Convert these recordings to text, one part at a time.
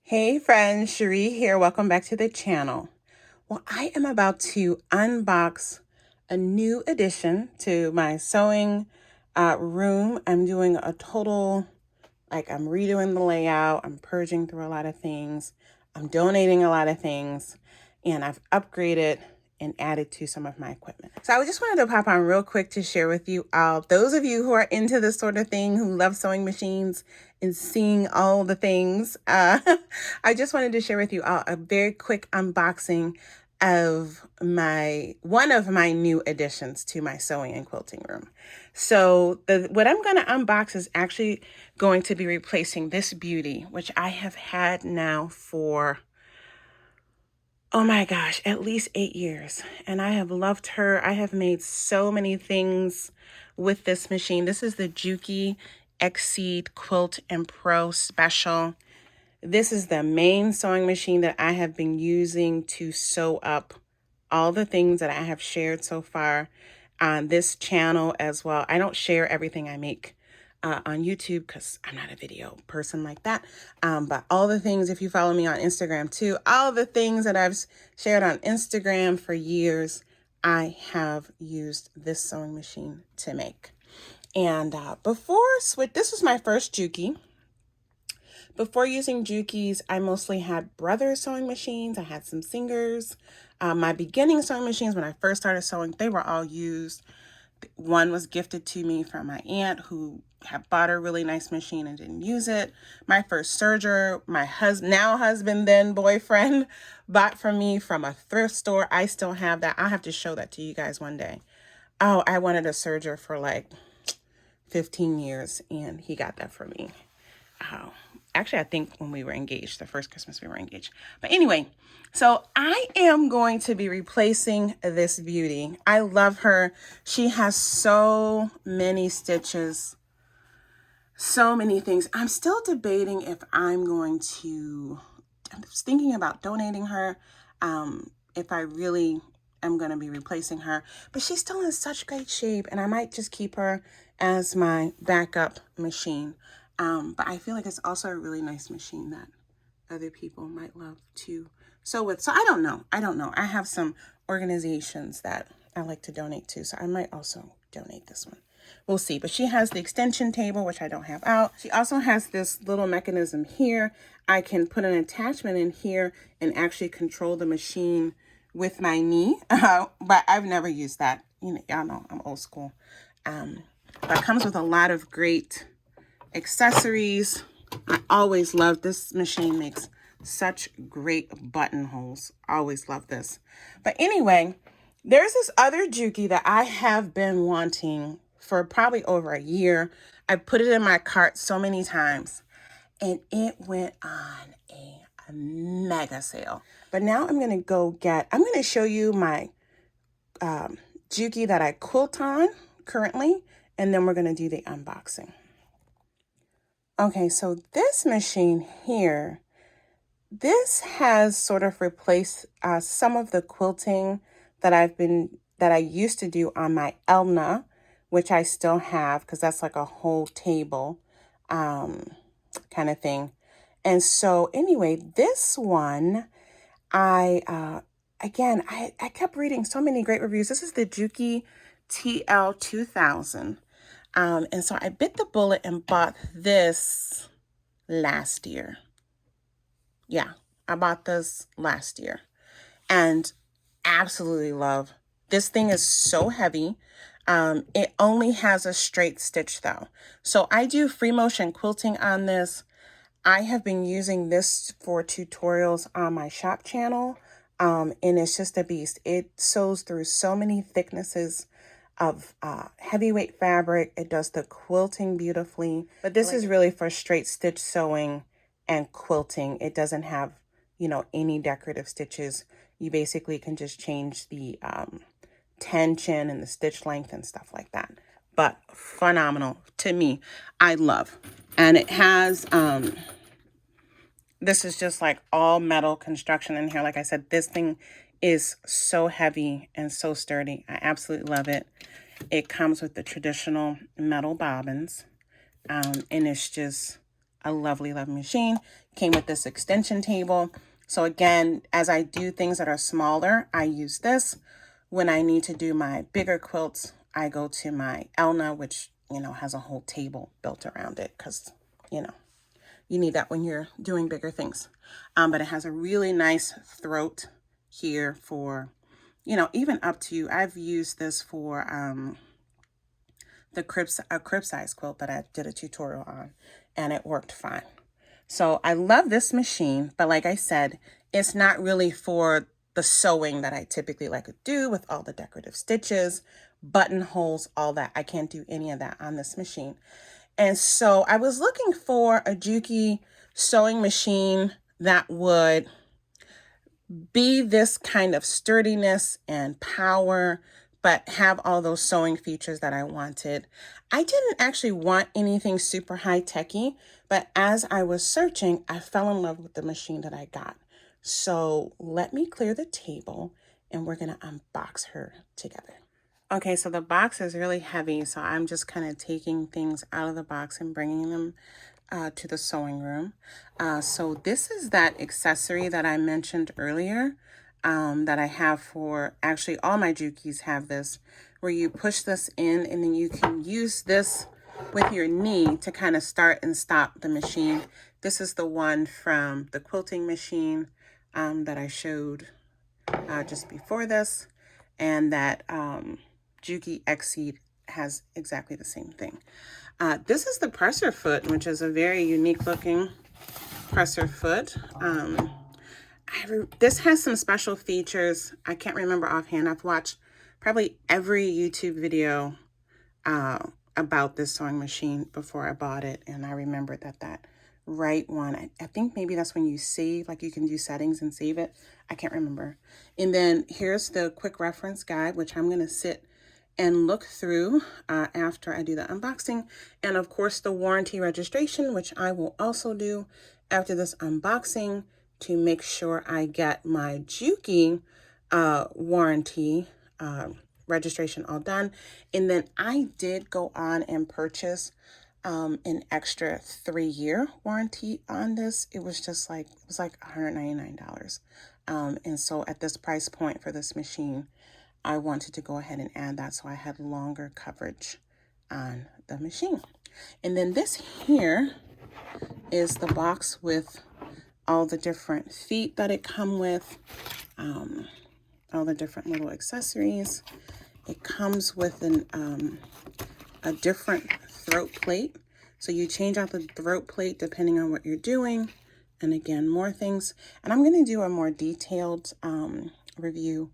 Hey friends, Cherie here. Welcome back to the channel. Well, I am about to unbox a new addition to my sewing room. I'm doing a total, I'm redoing the layout. I'm purging through a lot of things. I'm donating a lot of things, and I've upgraded and added to some of my equipment. So I just wanted to pop on real quick to share with you all, those of you who are into this sort of thing, who love sewing machines and seeing all the things, I just wanted to share with you all a very quick unboxing of one of my new additions to my sewing and quilting room. So what I'm going to unbox is actually going to be replacing this beauty, which I have had now for, oh my gosh, at least 8 years. And I have loved her. I have made so many things with this machine. This is the Juki Exceed Quilt and Pro Special. This is the main sewing machine that I have been using to sew up all the things that I have shared so far on this channel as well. I don't share everything I make on YouTube because I'm not a video person like that. But all the things, if you follow me on Instagram too, all the things that I've shared on Instagram for years, I have used this sewing machine to make. And this was my first Juki. Before using Jukis, I mostly had Brothers sewing machines. I had some Singers. My beginning sewing machines, when I first started sewing, they were all used. One was gifted to me from my aunt who had bought a really nice machine and didn't use it. My first serger, my now husband, then boyfriend, bought from me from a thrift store. I still have that. I'll have to show that to you guys one day. Oh, I wanted a serger for like 15 years and he got that for me. Oh, actually, I think when we were engaged, the first Christmas we were engaged. But anyway, so I am going to be replacing this beauty. I love her. She has so many stitches, so many things. I'm still debating if I'm thinking about donating her, if I really am going to be replacing her. But she's still in such great shape, and I might just keep her as my backup machine. But I feel like it's also a really nice machine that other people might love to sew with. So I don't know. I have some organizations that I like to donate to, so I might also donate this one. We'll see. But she has the extension table, which I don't have out. She also has this little mechanism here. I can put an attachment in here and actually control the machine with my knee. But I've never used that. Y'all know I'm old school. But it comes with a lot of great accessories. I always love this machine. Makes such great buttonholes. Always love this. But anyway, there's this other Juki that I have been wanting for probably over a year. I put it in my cart so many times and it went on a mega sale. But now I'm going to show you my Juki that I quilt on currently, and then we're going to do the unboxing. Okay, so this machine here, this has sort of replaced some of the quilting that I used to do on my Elna, which I still have because that's like a whole table kind of thing. And so anyway, this one, I kept reading so many great reviews. This is the Juki TL 2000. And so I bit the bullet and bought this last year. Yeah, I bought this last year and absolutely love. This thing is so heavy. It only has a straight stitch though. So I do free motion quilting on this. I have been using this for tutorials on my shop channel. And it's just a beast. It sews through so many thicknesses of heavyweight fabric. It does the quilting beautifully, but this is really for straight stitch sewing and quilting. It doesn't have, any decorative stitches. You basically can just change the tension and the stitch length and stuff like that. But phenomenal to me. I love. And it has, this is just like all metal construction in here. Like I said, this thing is so heavy and so sturdy. I absolutely love it. It comes with the traditional metal bobbins, and it's just a lovely, lovely machine. Came with this extension table. So again, as I do things that are smaller, I use this. When I need to do my bigger quilts, I go to my Elna, which, you know, has a whole table built around it because, you know, you need that when you're doing bigger things. But it has a really nice throat here for, you know, even up to, I've used this for a crib size quilt that I did a tutorial on, and it worked fine. So I love this machine, but like I said, it's not really for the sewing that I typically like to do with all the decorative stitches, buttonholes, all that. I can't do any of that on this machine. And so I was looking for a Juki sewing machine that would be this kind of sturdiness and power, but have all those sewing features that I wanted. I didn't actually want anything super high-techy, but as I was searching, I fell in love with the machine that I got. So let me clear the table and we're gonna unbox her together. Okay, so the box is really heavy, so I'm just kind of taking things out of the box and bringing them to the sewing room. So this is that accessory that I mentioned earlier that I have for, actually all my Jukis have this, where you push this in and then you can use this with your knee to kind of start and stop the machine. This is the one from the quilting machine that I showed just before this, and that Juki Exceed has exactly the same thing. This is the presser foot, which is a very unique looking presser foot. This has some special features. I can't remember offhand. I've watched probably every YouTube video about this sewing machine before I bought it, and I remembered that right one. I think maybe that's when you save, like you can do settings and save it. I can't remember. And then here's the quick reference guide, which I'm going to sit and look through after I do the unboxing. And of course the warranty registration, which I will also do after this unboxing to make sure I get my Juki warranty registration all done. And then I did go on and purchase an extra 3-year warranty on this. It was just like, it was like $199. And so at this price point for this machine, I wanted to go ahead and add that so I had longer coverage on the machine. And then this here is the box with all the different feet that it come with, all the different little accessories. It comes with a different throat plate. So you change out the throat plate depending on what you're doing. And again, more things. And I'm going to do a more detailed review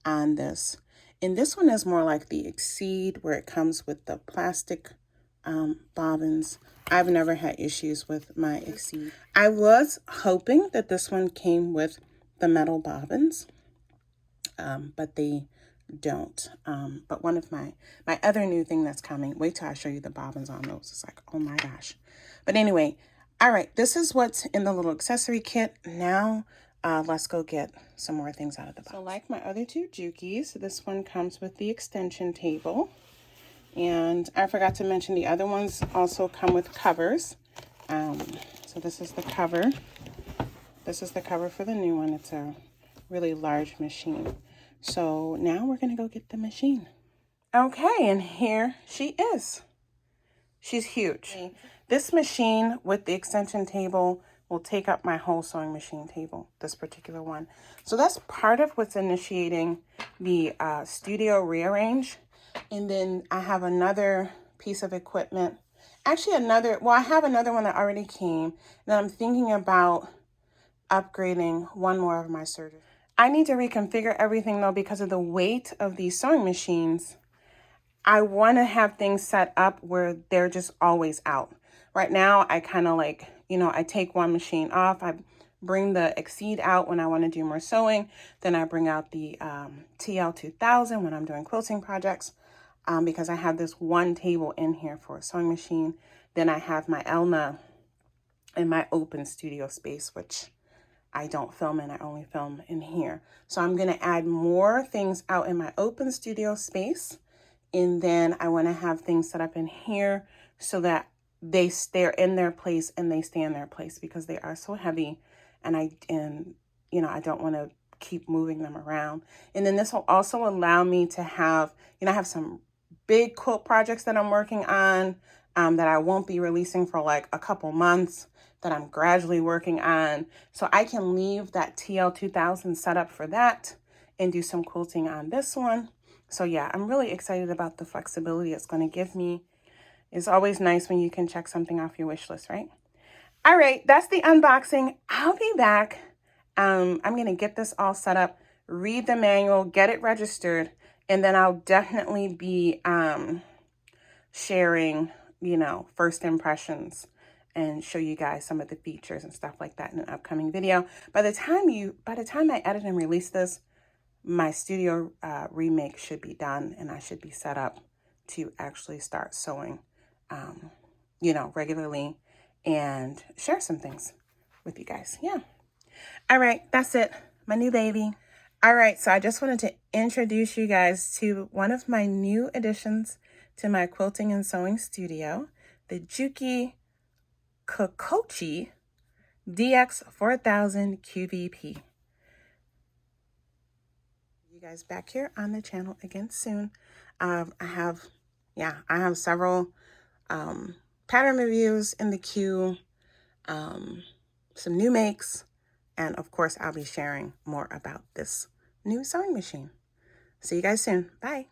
on this. And this one is more like the Exceed, where it comes with the plastic bobbins. I've never had issues with my Exceed. I was hoping that this one came with the metal bobbins, but they don't. But one of my other new thing that's coming, wait till I show you the bobbins on those. It's like, oh my gosh. But anyway, all right, this is what's in the little accessory kit. Now, let's go get some more things out of the box. So like my other two Jukis, this one comes with the extension table. And I forgot to mention the other ones also come with covers. So this is the cover. This is the cover for the new one. It's a really large machine. So now we're going to go get the machine. Okay, and here she is. She's huge. This machine with the extension table will take up my whole sewing machine table, this particular one. So that's part of what's initiating the studio rearrange. And then I have another piece of equipment. Actually I have another one that already came. And I'm thinking about upgrading one more of my sergers. I need to reconfigure everything though because of the weight of these sewing machines. I want to have things set up where they're just always out. Right now, I kind of like, you know, I take one machine off. I bring the Exceed out when I want to do more sewing. Then I bring out the TL2000 when I'm doing quilting projects because I have this one table in here for a sewing machine. Then I have my Elna in my open studio space, which I don't film in. I only film in here. So I'm going to add more things out in my open studio space. And then I want to have things set up in here so that they're in their place and they stay in their place because they are so heavy, and you know, I don't want to keep moving them around. And then this will also allow me to have, you know, I have some big quilt projects that I'm working on that I won't be releasing for like a couple months, that I'm gradually working on. So I can leave that TL 2000 set up for that and do some quilting on this one. So yeah, I'm really excited about the flexibility it's going to give me. It's always nice when you can check something off your wish list, right? All right, that's the unboxing. I'll be back. I'm going to get this all set up, read the manual, get it registered, and then I'll definitely be sharing, you know, first impressions and show you guys some of the features and stuff like that in an upcoming video. By the time I edit and release this, my studio remake should be done, and I should be set up to actually start sewing, you know, regularly and share some things with you guys. Yeah. All right, that's it. My new baby. All right, so I just wanted to introduce you guys to one of my new additions to my quilting and sewing studio, the Juki DX4000QVP. You guys back here on the channel again soon. I have several pattern reviews in the queue, some new makes, and of course I'll be sharing more about this new sewing machine. See you guys soon. Bye.